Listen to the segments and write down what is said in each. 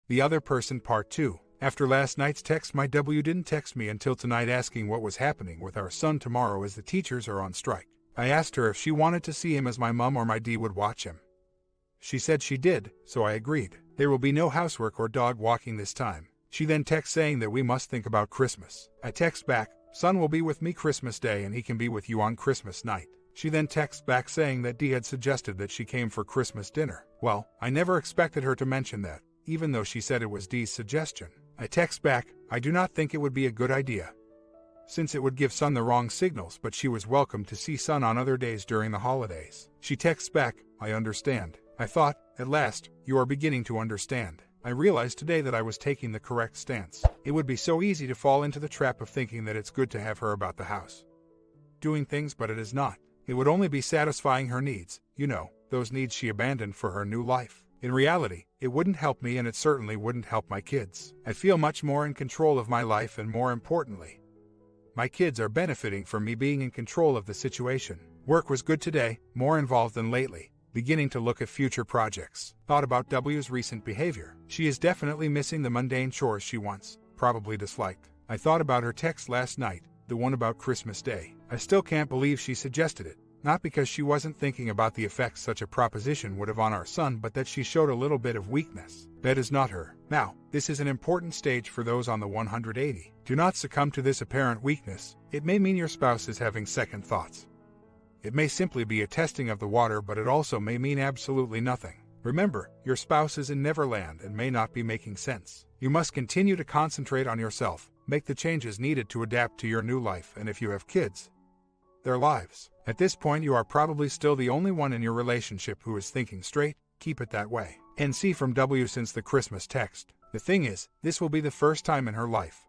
The other person part 2. After last night's text, my W didn't text me until tonight asking what was happening with our son tomorrow as the teachers are on strike. I asked her if she wanted to see him as my mom or my D would watch him. She said she did, so I agreed. There will be no housework or dog walking this time. She then texts saying that we must think about Christmas. I text back, son will be with me Christmas Day and he can be with you on Christmas night. She then texts back saying that D had suggested that she came for Christmas dinner. Well, I never expected her to mention that, even though she said it was D's suggestion. I text back, I do not think it would be a good idea, since it would give son the wrong signals, but she was welcome to see son on other days during the holidays. She texts back, I understand. I thought, at last, you are beginning to understand. I realized today that I was taking the correct stance. It would be so easy to fall into the trap of thinking that it's good to have her about the house doing things, but it is not. It would only be satisfying her needs, those needs she abandoned for her new life. In reality, it wouldn't help me and it certainly wouldn't help my kids. I feel much more in control of my life and more importantly, my kids are benefiting from me being in control of the situation. Work was good today, more involved than lately. Beginning to look at future projects. Thought about W's recent behavior. She is definitely missing the mundane chores she once probably disliked. I thought about her text last night, the one about Christmas Day. I still can't believe she suggested it. Not because she wasn't thinking about the effects such a proposition would have on our son, but that she showed a little bit of weakness. That is not her. Now, this is an important stage for those on the 180. Do not succumb to this apparent weakness. It may mean your spouse is having second thoughts. It may simply be a testing of the water, but it also may mean absolutely nothing. Remember, your spouse is in Neverland and may not be making sense. You must continue to concentrate on yourself, make the changes needed to adapt to your new life, and if you have kids, their lives. At this point, you are probably still the only one in your relationship who is thinking straight. Keep it that way. NC from W since the Christmas text. The thing is, this will be the first time in her life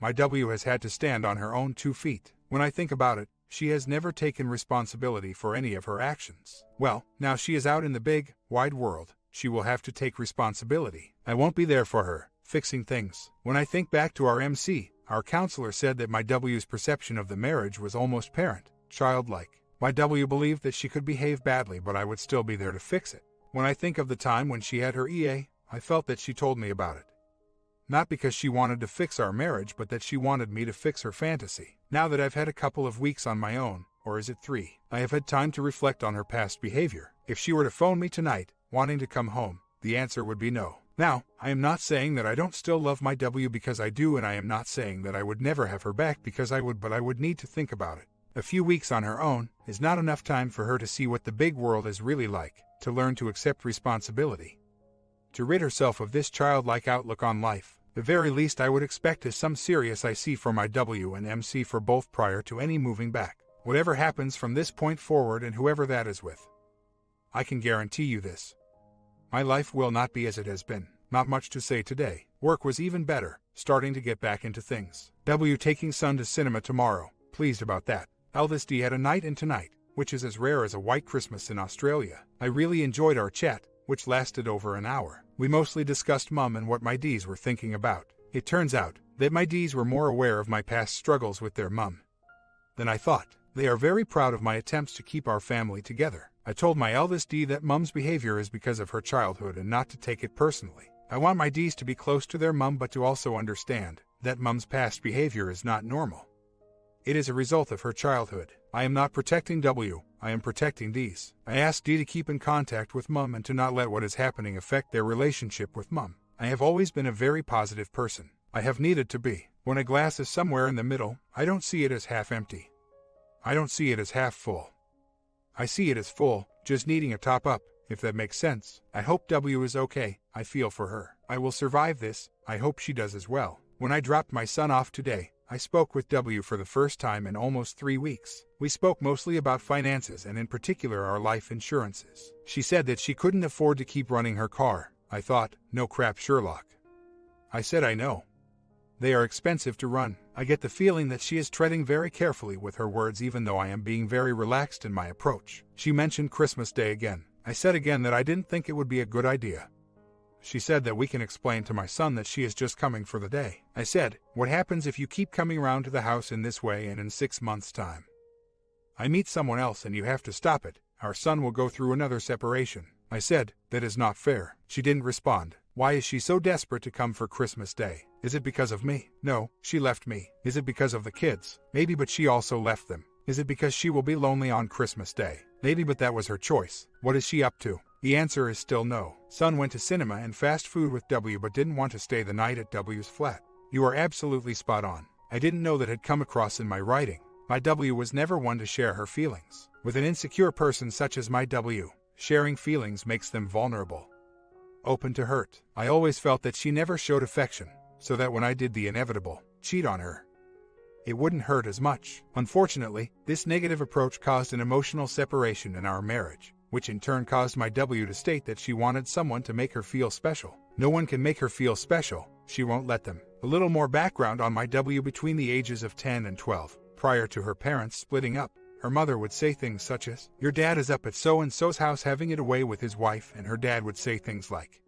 my W has had to stand on her own 2 feet. When I think about it, she has never taken responsibility for any of her actions. Well, now she is out in the big, wide world. She will have to take responsibility. I won't be there for her, fixing things. When I think back to our MC, our counselor said that my W's perception of the marriage was almost childlike. My W believed that she could behave badly, but I would still be there to fix it. When I think of the time when she had her EA, I felt that she told me about it. Not because she wanted to fix our marriage, but that she wanted me to fix her fantasy. Now that I've had a couple of weeks on my own, or is it 3, I have had time to reflect on her past behavior. If she were to phone me tonight, wanting to come home, the answer would be no. Now, I am not saying that I don't still love my W, because I do, and I am not saying that I would never have her back because I would, but I would need to think about it. A few weeks on her own is not enough time for her to see what the big world is really like, to learn to accept responsibility, to rid herself of this childlike outlook on life. The very least I would expect is some serious IC for my W and MC for both prior to any moving back. Whatever happens from this point forward and whoever that is with, I can guarantee you this. My life will not be as it has been. Not much to say today. Work was even better, starting to get back into things. W taking son to cinema tomorrow. Pleased about that. Eldest D had a night in tonight, which is as rare as a white Christmas in Australia. I really enjoyed our chat, which lasted over an hour. We mostly discussed Mum and what my Ds were thinking about. It turns out that my Ds were more aware of my past struggles with their mum than I thought. They are very proud of my attempts to keep our family together. I told my eldest D that Mum's behavior is because of her childhood and not to take it personally. I want my Ds to be close to their mum, but to also understand that Mum's past behavior is not normal. It is a result of her childhood. I am not protecting W, I am protecting D's. I asked D to keep in contact with Mum and to not let what is happening affect their relationship with Mum. I have always been a very positive person. I have needed to be. When a glass is somewhere in the middle, I don't see it as half empty. I don't see it as half full. I see it as full, just needing a top up, if that makes sense. I hope W is okay. I feel for her. I will survive this. I hope she does as well. When I dropped my son off today, I spoke with W for the first time in almost 3 weeks. We spoke mostly about finances and in particular our life insurances. She said that she couldn't afford to keep running her car. I thought, no crap, Sherlock. I said I know. They are expensive to run. I get the feeling that she is treading very carefully with her words, even though I am being very relaxed in my approach. She mentioned Christmas Day again. I said again that I didn't think it would be a good idea. She said that we can explain to my son that she is just coming for the day. I said, what happens if you keep coming around to the house in this way and in 6 months' time I meet someone else and you have to stop it? Our son will go through another separation. I said, that is not fair. She didn't respond. Why is she so desperate to come for Christmas Day? Is it because of me? No, she left me. Is it because of the kids? Maybe, but she also left them. Is it because she will be lonely on Christmas Day? Maybe, but that was her choice. What is she up to? The answer is still no. Son went to cinema and fast food with W but didn't want to stay the night at W's flat. You are absolutely spot on. I didn't know that had come across in my writing. My W was never one to share her feelings. With an insecure person such as my W, sharing feelings makes them vulnerable, open to hurt. I always felt that she never showed affection, so that when I did the inevitable, cheat on her, it wouldn't hurt as much. Unfortunately, this negative approach caused an emotional separation in our marriage, which in turn caused my W to state that she wanted someone to make her feel special. No one can make her feel special, she won't let them. A little more background on my W. Between the ages of 10 and 12, prior to her parents splitting up, her mother would say things such as, "Your dad is up at so-and-so's house having it away with his wife," and her dad would say things like,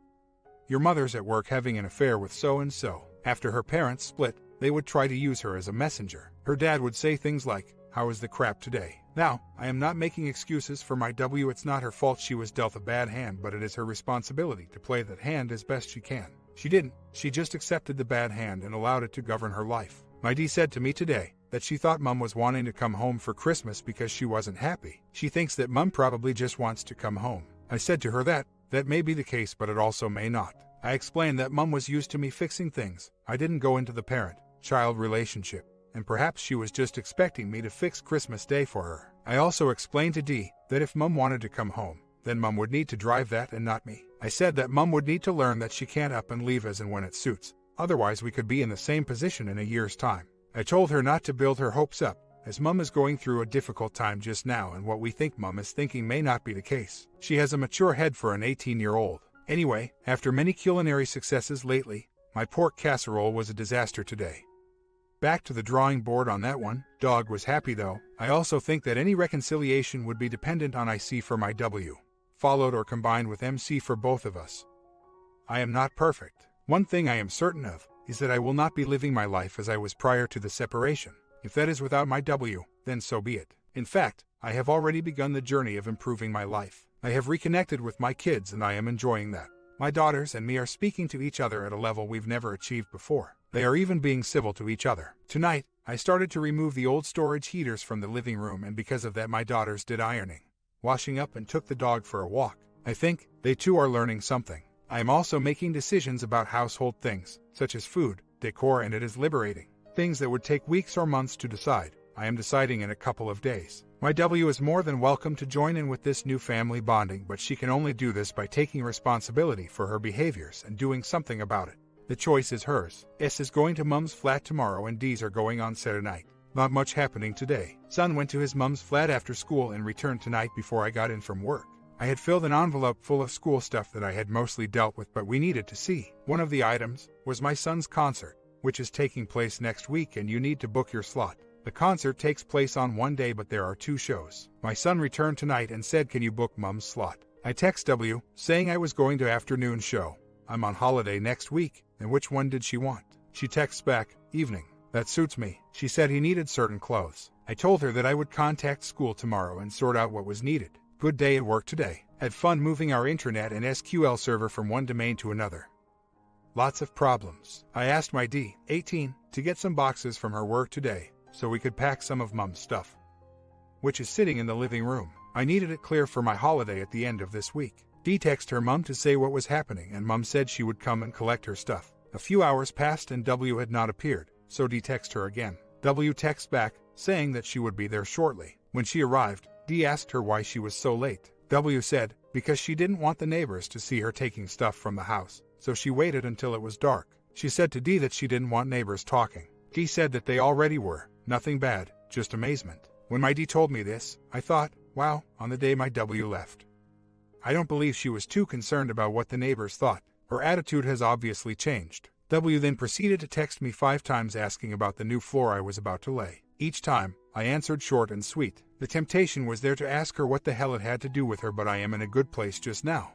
"Your mother's at work having an affair with so-and-so." After her parents split, they would try to use her as a messenger. Her dad would say things like, "How is the crap today?" Now, I am not making excuses for my W. It's not her fault she was dealt a bad hand, but it is her responsibility to play that hand as best she can. She didn't. She just accepted the bad hand and allowed it to govern her life. My D said to me today that she thought Mom was wanting to come home for Christmas because she wasn't happy. She thinks that Mom probably just wants to come home. I said to her that may be the case, but it also may not. I explained that Mom was used to me fixing things. I didn't go into the parent-child relationship, and perhaps she was just expecting me to fix Christmas Day for her. I also explained to D that if Mom wanted to come home, then Mom would need to drive that and not me. I said that Mom would need to learn that she can't up and leave as and when it suits. Otherwise we could be in the same position in a year's time. I told her not to build her hopes up, as Mom is going through a difficult time just now, and what we think Mom is thinking may not be the case. She has a mature head for an 18-year-old. Anyway, after many culinary successes lately, my pork casserole was a disaster today. Back to the drawing board on that one. Dog was happy though. I also think that any reconciliation would be dependent on IC for my W, followed or combined with MC for both of us. I am not perfect. One thing I am certain of is that I will not be living my life as I was prior to the separation. If that is without my W, then so be it. In fact, I have already begun the journey of improving my life. I have reconnected with my kids and I am enjoying that. My daughters and me are speaking to each other at a level we've never achieved before. They are even being civil to each other. Tonight, I started to remove the old storage heaters from the living room, and because of that my daughters did ironing, washing up, and took the dog for a walk. I think they too are learning something. I am also making decisions about household things, such as food, decor, and it is liberating. Things that would take weeks or months to decide, I am deciding in a couple of days. My W is more than welcome to join in with this new family bonding, but she can only do this by taking responsibility for her behaviors and doing something about it. The choice is hers. S is going to Mom's flat tomorrow and D's are going on Saturday night. Not much happening today. Son went to his mom's flat after school and returned tonight before I got in from work. I had filled an envelope full of school stuff that I had mostly dealt with, but we needed to see. One of the items was my son's concert, which is taking place next week, and you need to book your slot. The concert takes place on one day, but there are 2 shows. My son returned tonight and said, "Can you book Mom's slot?" I text W, saying I was going to afternoon show. I'm on holiday next week. And which one did she want? She texts back, "Evening." That suits me. She said he needed certain clothes. I told her that I would contact school tomorrow and sort out what was needed. Good day at work today. Had fun moving our intranet and SQL server from one domain to another. Lots of problems. I asked my D, 18, to get some boxes from her work today, so we could pack some of Mom's stuff, which is sitting in the living room. I needed it clear for my holiday at the end of this week. D texted her mom to say what was happening, and Mom said she would come and collect her stuff. A few hours passed and W had not appeared, so D texted her again. W texts back, saying that she would be there shortly. When she arrived, D asked her why she was so late. W said, because she didn't want the neighbors to see her taking stuff from the house, so she waited until it was dark. She said to D that she didn't want neighbors talking. D said that they already were. Nothing bad, just amazement. When my D told me this, I thought, wow, on the day my W left. I don't believe she was too concerned about what the neighbors thought. Her attitude has obviously changed. W then proceeded to text me 5 times asking about the new floor I was about to lay. Each time, I answered short and sweet. The temptation was there to ask her what the hell it had to do with her, but I am in a good place just now,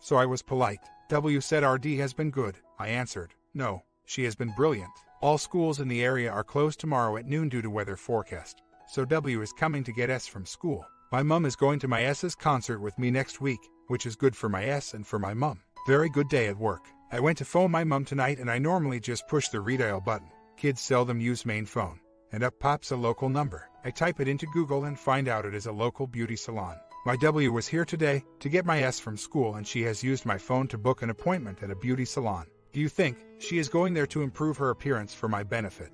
so I was polite. W said RD has been good. I answered, no, she has been brilliant. All schools in the area are closed tomorrow at noon due to weather forecast, so W is coming to get S from school. My mum is going to my S's concert with me next week, which is good for my S and for my mum. Very good day at work. I went to phone my mom tonight and I normally just push the redial button. Kids seldom use main phone. And up pops a local number. I type it into Google and find out it is a local beauty salon. My W was here today to get my S from school and she has used my phone to book an appointment at a beauty salon. Do you think she is going there to improve her appearance for my benefit?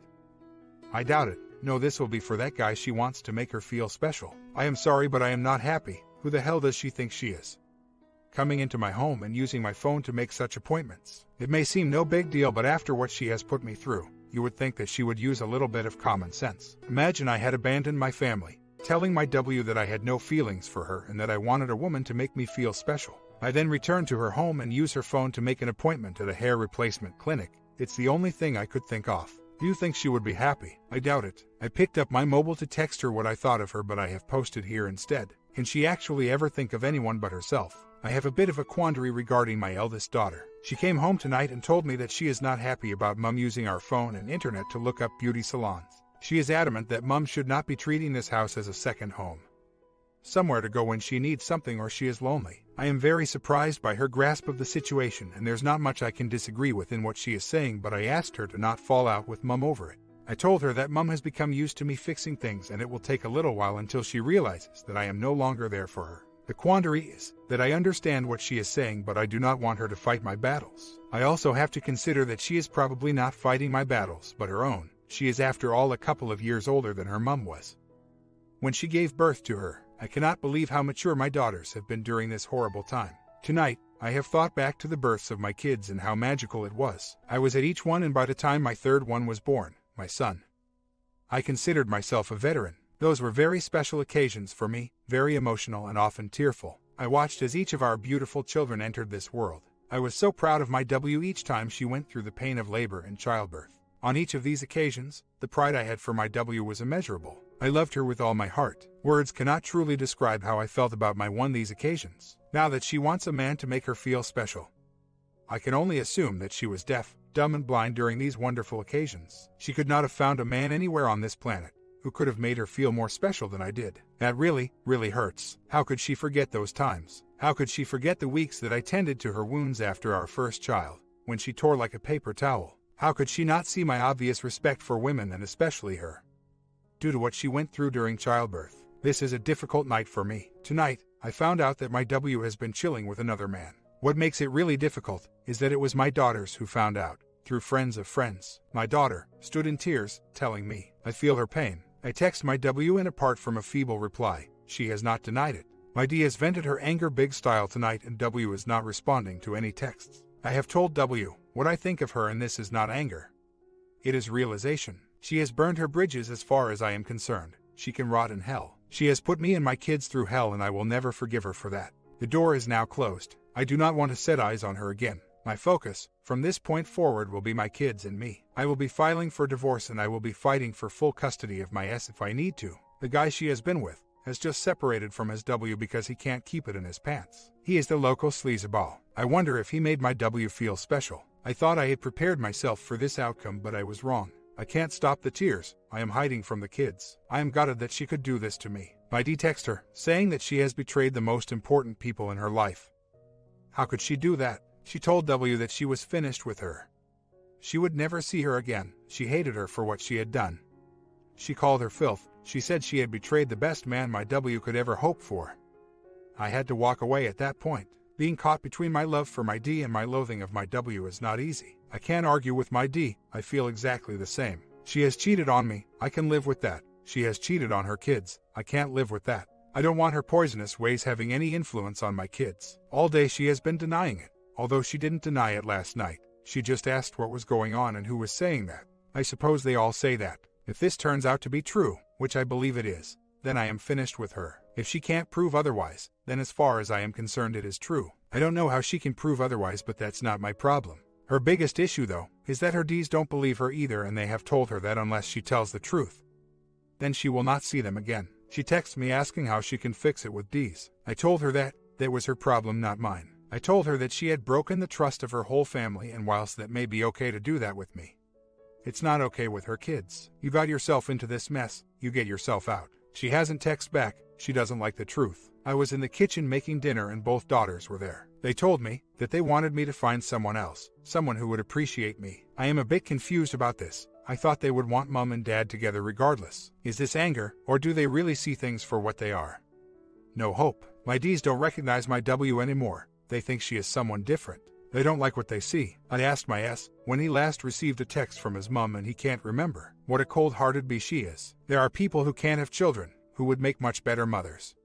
I doubt it. No, this will be for that guy she wants to make her feel special. I am sorry, but I am not happy. Who the hell does she think she is? Coming into my home and using my phone to make such appointments. It may seem no big deal, but after what she has put me through, you would think that she would use a little bit of common sense. Imagine I had abandoned my family, telling my W that I had no feelings for her and that I wanted a woman to make me feel special. I then returned to her home and use her phone to make an appointment at a hair replacement clinic. It's the only thing I could think of. Do you think she would be happy? I doubt it. I picked up my mobile to text her what I thought of her, but I have posted here instead. Can she actually ever think of anyone but herself? I have a bit of a quandary regarding my eldest daughter. She came home tonight and told me that she is not happy about Mum using our phone and internet to look up beauty salons. She is adamant that Mum should not be treating this house as a second home. Somewhere to go when she needs something or she is lonely. I am very surprised by her grasp of the situation, and there's not much I can disagree with in what she is saying, but I asked her to not fall out with Mum over it. I told her that Mum has become used to me fixing things and it will take a little while until she realizes that I am no longer there for her. The quandary is that I understand what she is saying, but I do not want her to fight my battles. I also have to consider that she is probably not fighting my battles, but her own. She is after all a couple of years older than her mum was when she gave birth to her. I cannot believe how mature my daughters have been during this horrible time. Tonight, I have thought back to the births of my kids and how magical it was. I was at each one, and by the time my third one was born, my son, I considered myself a veteran. Those were very special occasions for me, very emotional and often tearful. I watched as each of our beautiful children entered this world. I was so proud of my W each time she went through the pain of labor and childbirth. On each of these occasions, the pride I had for my W was immeasurable. I loved her with all my heart. Words cannot truly describe how I felt about my one these occasions. Now that she wants a man to make her feel special, I can only assume that she was deaf, dumb and blind during these wonderful occasions. She could not have found a man anywhere on this planet who could have made her feel more special than I did. That really, really hurts. How could she forget those times? How could she forget the weeks that I tended to her wounds after our first child, when she tore like a paper towel? How could she not see my obvious respect for women and especially her, due to what she went through during childbirth? This is a difficult night for me. Tonight, I found out that my W has been chilling with another man. What makes it really difficult is that it was my daughters who found out, through friends of friends. My daughter stood in tears, telling me, I feel her pain. I text my W, and apart from a feeble reply, she has not denied it. My D has vented her anger big style tonight, and W is not responding to any texts. I have told W what I think of her, and this is not anger. It is realization. She has burned her bridges as far as I am concerned. She can rot in hell. She has put me and my kids through hell, and I will never forgive her for that. The door is now closed. I do not want to set eyes on her again. My focus, from this point forward, will be my kids and me. I will be filing for divorce, and I will be fighting for full custody of my S if I need to. The guy she has been with has just separated from his W because he can't keep it in his pants. He is the local sleazeball. I wonder if he made my W feel special. I thought I had prepared myself for this outcome, but I was wrong. I can't stop the tears. I am hiding from the kids. I am gutted that she could do this to me. My D texts her, saying that she has betrayed the most important people in her life. How could she do that? She told W that she was finished with her. She would never see her again. She hated her for what she had done. She called her filth. She said she had betrayed the best man my W could ever hope for. I had to walk away at that point. Being caught between my love for my D and my loathing of my W is not easy. I can't argue with my D. I feel exactly the same. She has cheated on me. I can live with that. She has cheated on her kids. I can't live with that. I don't want her poisonous ways having any influence on my kids. All day she has been denying it. Although she didn't deny it last night. She just asked what was going on and who was saying that. I suppose they all say that. If this turns out to be true, which I believe it is, then I am finished with her. If she can't prove otherwise, then as far as I am concerned it is true. I don't know how she can prove otherwise, but that's not my problem. Her biggest issue, though, is that her Ds don't believe her either, and they have told her that unless she tells the truth, then she will not see them again. She texts me asking how she can fix it with Ds. I told her that was her problem, not mine. I told her that she had broken the trust of her whole family, and whilst that may be okay to do that with me, it's not okay with her kids. You got yourself into this mess, you get yourself out. She hasn't texted back. She doesn't like the truth. I was in the kitchen making dinner and both daughters were there. They told me that they wanted me to find someone else, someone who would appreciate me. I am a bit confused about this. I thought they would want mom and dad together regardless. Is this anger, or do they really see things for what they are? No hope. My D's don't recognize my W anymore. They think she is someone different. They don't like what they see. I asked my S when he last received a text from his mom and he can't remember. What a cold-hearted bee she is. There are people who can't have children, who would make much better mothers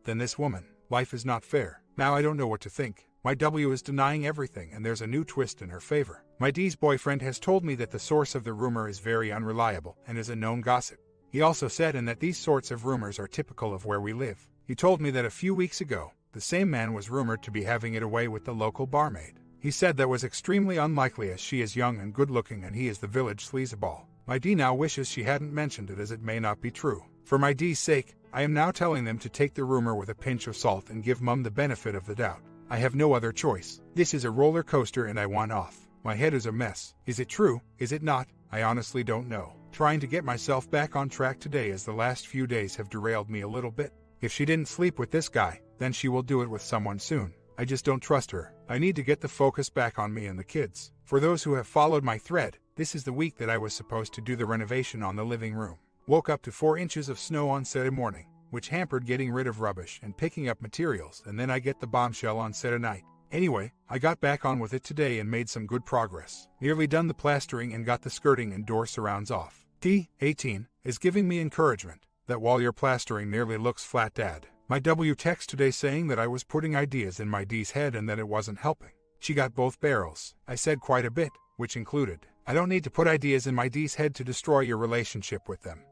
than this woman. Life is not fair. Now I don't know what to think. My W is denying everything and there's a new twist in her favor. My D's boyfriend has told me that the source of the rumor is very unreliable and is a known gossip. He also said that these sorts of rumors are typical of where we live. He told me that a few weeks ago, the same man was rumored to be having it away with the local barmaid. He said that was extremely unlikely as she is young and good-looking and he is the village sleazeball. My D now wishes she hadn't mentioned it as it may not be true. For my D's sake, I am now telling them to take the rumor with a pinch of salt and give mom the benefit of the doubt. I have no other choice. This is a roller coaster and I want off. My head is a mess. Is it true? Is it not? I honestly don't know. Trying to get myself back on track today as the last few days have derailed me a little bit. If she didn't sleep with this guy, then she will do it with someone soon. I just don't trust her. I need to get the focus back on me and the kids. For those who have followed my thread, this is the week that I was supposed to do the renovation on the living room. Woke up to 4 inches of snow on Saturday morning, which hampered getting rid of rubbish and picking up materials, and then I get the bombshell on Saturday night. Anyway, I got back on with it today and made some good progress. Nearly done the plastering and got the skirting and door surrounds off. T18 is giving me encouragement that while your plastering nearly looks flat, Dad. My W text today saying that I was putting ideas in my D's head and that it wasn't helping. She got both barrels. I said quite a bit, which included, I don't need to put ideas in my D's head to destroy your relationship with them.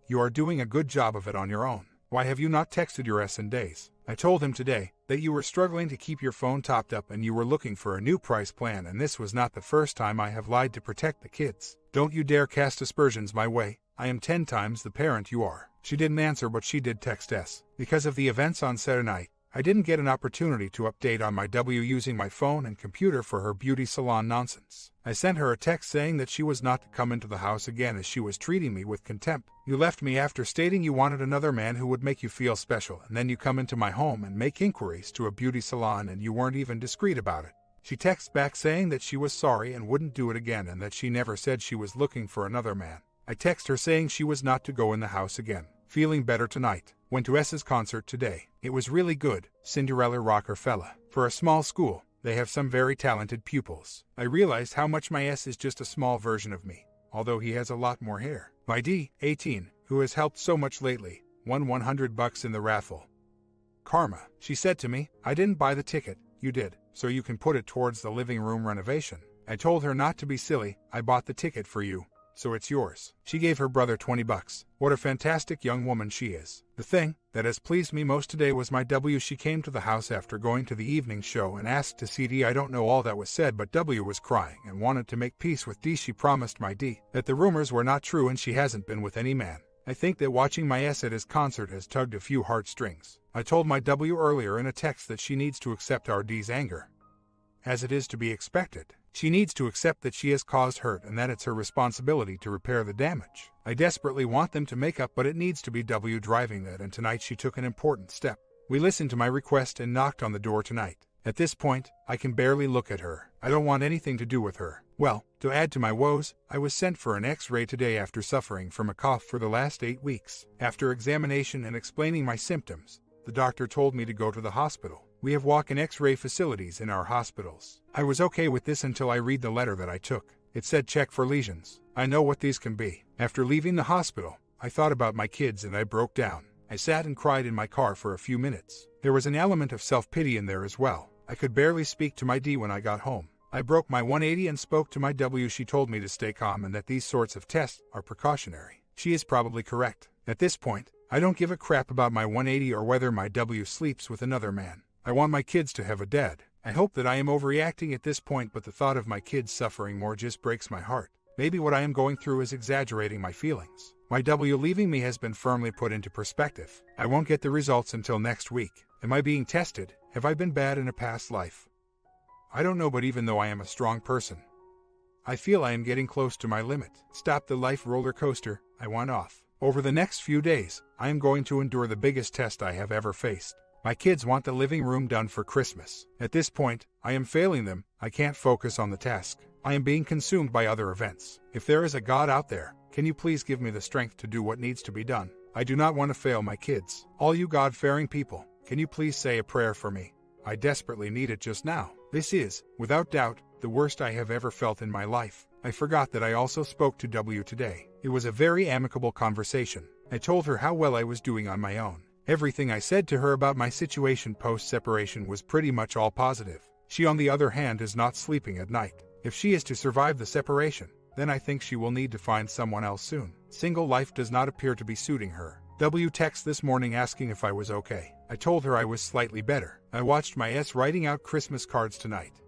You are doing a good job of it on your own. Why have you not texted your S in days? I told him today that you were struggling to keep your phone topped up and you were looking for a new price plan, and this was not the first time I have lied to protect the kids. Don't you dare cast aspersions my way. I am 10 times the parent you are. She didn't answer, but she did text S. Because of the events on Saturday night, I didn't get an opportunity to update on my W using my phone and computer for her beauty salon nonsense. I sent her a text saying that she was not to come into the house again as she was treating me with contempt. You left me after stating you wanted another man who would make you feel special, and then you come into my home and make inquiries to a beauty salon and you weren't even discreet about it. She texts back saying that she was sorry and wouldn't do it again and that she never said she was looking for another man. I text her saying she was not to go in the house again. Feeling better tonight. Went to S's concert today. It was really good. Cinderella Rockefeller. For a small school, they have some very talented pupils. I realized how much my S is just a small version of me, although he has a lot more hair. My D, 18, who has helped so much lately, won $100 in the raffle. Karma. She said to me, I didn't buy the ticket, you did, so you can put it towards the living room renovation. I told her not to be silly. I bought the ticket for you, so it's yours. She gave her brother $20. What a fantastic young woman she is. The thing that has pleased me most today was my W. She came to the house after going to the evening show and asked to see D. I don't know all that was said, but W was crying and wanted to make peace with D. She promised my D that the rumors were not true and she hasn't been with any man. I think that watching my S at his concert has tugged a few heartstrings. I told my W earlier in a text that she needs to accept our D's anger, as it is to be expected. She needs to accept that she has caused hurt and that it's her responsibility to repair the damage. I desperately want them to make up, but it needs to be W driving that, and tonight she took an important step. We listened to my request and knocked on the door tonight. At this point, I can barely look at her. I don't want anything to do with her. Well, to add to my woes, I was sent for an X-ray today after suffering from a cough for the last 8 weeks. After examination and explaining my symptoms, the doctor told me to go to the hospital. We have walk-in X-ray facilities in our hospitals. I was okay with this until I read the letter that I took. It said check for lesions. I know what these can be. After leaving the hospital, I thought about my kids and I broke down. I sat and cried in my car for a few minutes. There was an element of self-pity in there as well. I could barely speak to my D when I got home. I broke my 180 and spoke to my W. She told me to stay calm and that these sorts of tests are precautionary. She is probably correct. At this point, I don't give a crap about my 180 or whether my W sleeps with another man. I want my kids to have a dad. I hope that I am overreacting at this point, but the thought of my kids suffering more just breaks my heart. Maybe what I am going through is exaggerating my feelings. My W leaving me has been firmly put into perspective. I won't get the results until next week. Am I being tested? Have I been bad in a past life? I don't know, but even though I am a strong person, I feel I am getting close to my limit. Stop the life roller coaster. I want off. Over the next few days, I am going to endure the biggest test I have ever faced. My kids want the living room done for Christmas. At this point, I am failing them. I can't focus on the task. I am being consumed by other events. If there is a God out there, can you please give me the strength to do what needs to be done? I do not want to fail my kids. All you God-fearing people, can you please say a prayer for me? I desperately need it just now. This is, without doubt, the worst I have ever felt in my life. I forgot that I also spoke to W today. It was a very amicable conversation. I told her how well I was doing on my own. Everything I said to her about my situation post-separation was pretty much all positive. She, on the other hand, is not sleeping at night. If she is to survive the separation, then I think she will need to find someone else soon. Single life does not appear to be suiting her. W texted this morning asking if I was okay. I told her I was slightly better. I watched my yêus writing out Christmas cards tonight.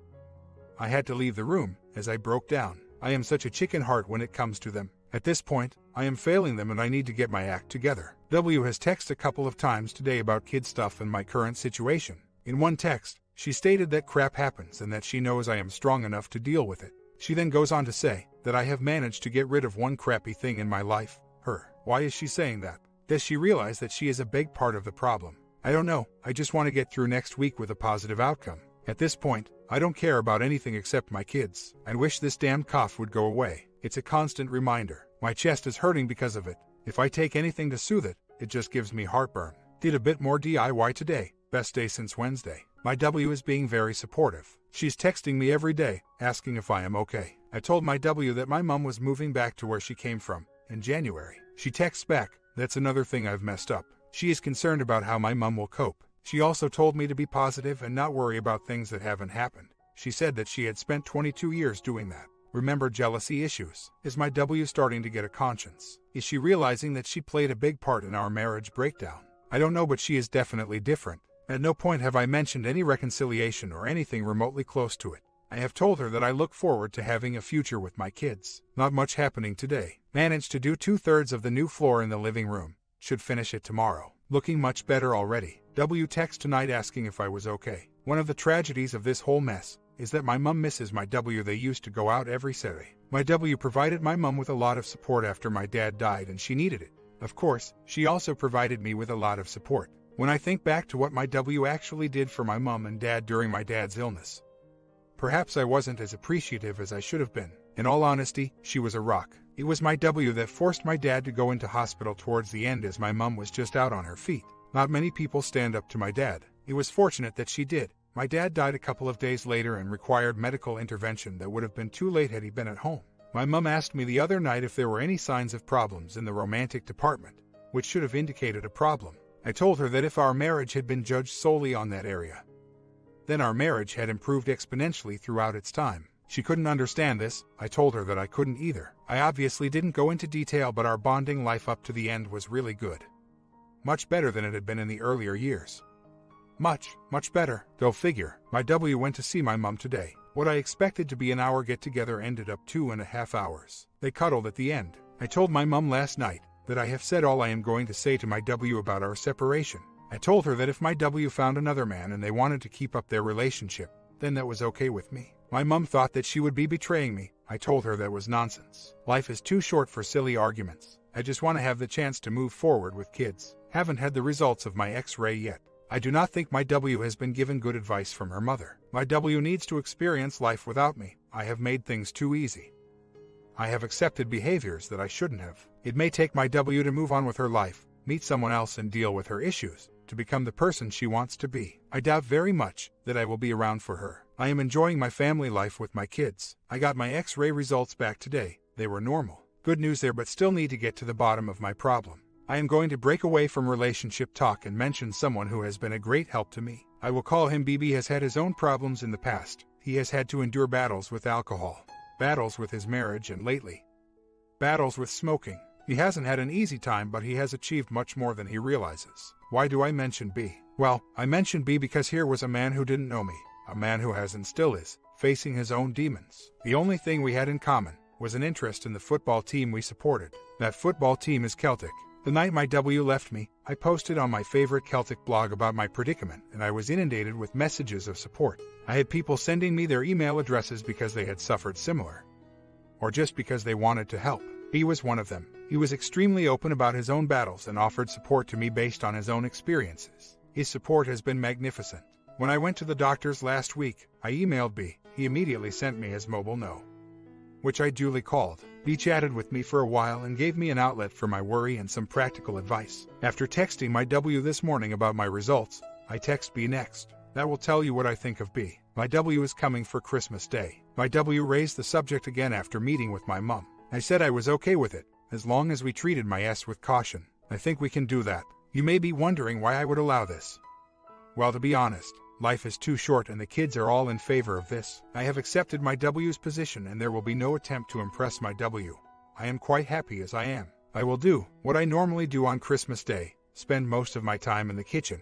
I had to leave the room, as I broke down. I am such a chicken heart when it comes to them. At this point, I am failing them and I need to get my act together. W has texted a couple of times today about kid stuff and my current situation. In one text, she stated that crap happens and that she knows I am strong enough to deal with it. She then goes on to say that I have managed to get rid of one crappy thing in my life, her. Why is she saying that? Does she realize that she is a big part of the problem? I don't know, I just want to get through next week with a positive outcome. At this point, I don't care about anything except my kids. I wish this damned cough would go away. It's a constant reminder. My chest is hurting because of it. If I take anything to soothe it, it just gives me heartburn. Did a bit more DIY today. Best day since Wednesday. My W is being very supportive. She's texting me every day, asking if I am okay. I told my W that my mom was moving back to where she came from in January. She texts back, that's another thing I've messed up. She is concerned about how my mom will cope. She also told me to be positive and not worry about things that haven't happened. She said that she had spent 22 years doing that. Remember jealousy issues? Is my W starting to get a conscience? Is she realizing that she played a big part in our marriage breakdown? I don't know, but she is definitely different. At no point have I mentioned any reconciliation or anything remotely close to it. I have told her that I look forward to having a future with my kids. Not much happening today. Managed to do 2/3 of the new floor in the living room. Should finish it tomorrow. Looking much better already. W text tonight asking if I was okay. One of the tragedies of this whole mess is that my mom misses my W. They used to go out every Saturday. My W provided my mom with a lot of support after my dad died and she needed it. Of course, she also provided me with a lot of support. When I think back to what my W actually did for my mom and dad during my dad's illness, perhaps I wasn't as appreciative as I should have been. In all honesty, she was a rock. It was my W that forced my dad to go into hospital towards the end as my mom was just out on her feet. Not many people stand up to my dad. It was fortunate that she did. My dad died a couple of days later and required medical intervention that would have been too late had he been at home. My mom asked me the other night if there were any signs of problems in the romantic department, which should have indicated a problem. I told her that if our marriage had been judged solely on that area, then our marriage had improved exponentially throughout its time. She couldn't understand this. I told her that I couldn't either. I obviously didn't go into detail, but our bonding life up to the end was really good. Much better than it had been in the earlier years. Much better. Go figure. My W went to see my mom today. What I expected to be an hour get-together ended up 2.5 hours. They cuddled at the end. I told my mom last night that I have said all I am going to say to my W about our separation. I told her that if my W found another man and they wanted to keep up their relationship, then that was okay with me. My mom thought that she would be betraying me. I told her that was nonsense. Life is too short for silly arguments. I just want to have the chance to move forward with kids. Haven't had the results of my X-ray yet. I do not think my W has been given good advice from her mother. My W needs to experience life without me. I have made things too easy. I have accepted behaviors that I shouldn't have. It may take my W to move on with her life, meet someone else and deal with her issues, to become the person she wants to be. I doubt very much that I will be around for her. I am enjoying my family life with my kids. I got my X-ray results back today. They were normal. Good news there, but still need to get to the bottom of my problem. I am going to break away from relationship talk and mention someone who has been a great help to me. I will call him BB. Has had his own problems in the past. He has had to endure battles with alcohol, battles with his marriage, and lately, battles with smoking. He hasn't had an easy time, but he has achieved much more than he realizes. Why do I mention B? Well, I mention B because here was a man who didn't know me, a man who has and still is, facing his own demons. The only thing we had in common was an interest in the football team we supported. That football team is Celtic. The night my W left me, I posted on my favorite Celtic blog about my predicament, and I was inundated with messages of support. I had people sending me their email addresses because they had suffered similar, or just because they wanted to help. He was one of them. He was extremely open about his own battles and offered support to me based on his own experiences. His support has been magnificent. When I went to the doctor's last week, I emailed B. He immediately sent me his mobile no, which I duly called. B chatted with me for a while and gave me an outlet for my worry and some practical advice. After texting my W this morning about my results, I text B next. That will tell you what I think of B. My W is coming for Christmas Day. My W raised the subject again after meeting with my mom. I said I was okay with it, as long as we treated my S with caution. I think we can do that. You may be wondering why I would allow this. Well, to be honest, life is too short and the kids are all in favor of this. I have accepted my W's position and there will be no attempt to impress my W. I am quite happy as I am. I will do what I normally do on Christmas Day, spend most of my time in the kitchen.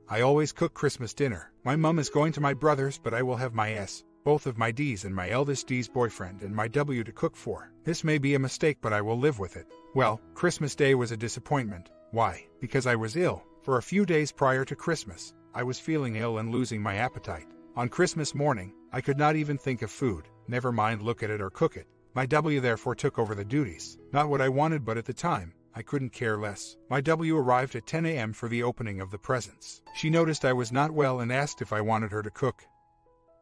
I always cook Christmas dinner. My mum is going to my brother's, but I will have my S, both of my D's and my eldest D's boyfriend and my W to cook for. This may be a mistake, but I will live with it. Well, Christmas Day was a disappointment. Why? Because I was ill. For a few days prior to Christmas, I was feeling ill and losing my appetite. On Christmas morning, I could not even think of food, never mind look at it or cook it. My W therefore took over the duties. Not what I wanted, but at the time, I couldn't care less. My W arrived at 10 a.m. for the opening of the presents. She noticed I was not well and asked if I wanted her to cook.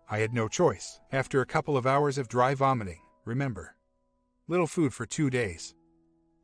I had no choice. After a couple of hours of dry vomiting, remember, little food for 2 days,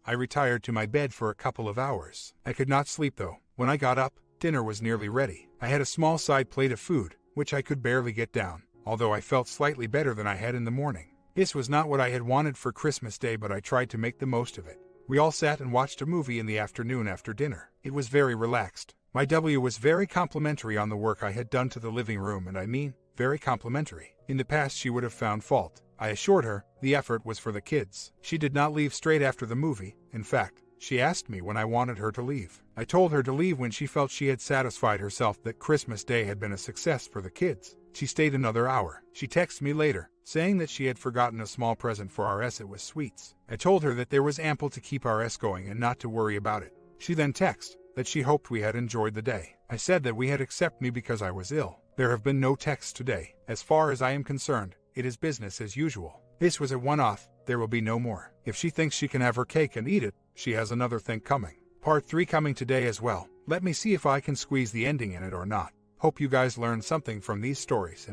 I retired to my bed for a couple of hours. I could not sleep though. When I got up, dinner was nearly ready. I had a small side plate of food, which I could barely get down, although I felt slightly better than I had in the morning. This was not what I had wanted for Christmas Day, but I tried to make the most of it. We all sat and watched a movie in the afternoon after dinner. It was very relaxed. My W was very complimentary on the work I had done to the living room, and I mean, very complimentary. In the past she would have found fault. I assured her the effort was for the kids. She did not leave straight after the movie. In fact, she asked me when I wanted her to leave. I told her to leave when she felt she had satisfied herself that Christmas Day had been a success for the kids. She stayed another hour. She texted me later, saying that she had forgotten a small present for our S. It was sweets. I told her that there was ample to keep our S going and not to worry about it. She then texted that she hoped we had enjoyed the day. I said that we had accepted me because I was ill. There have been no texts today. As far as I am concerned, it is business as usual. This was a one-off. There will be no more. If she thinks she can have her cake and eat it, she has another thing coming. Part 3 coming today as well. Let me see if I can squeeze the ending in it or not. Hope you guys learned something from these stories and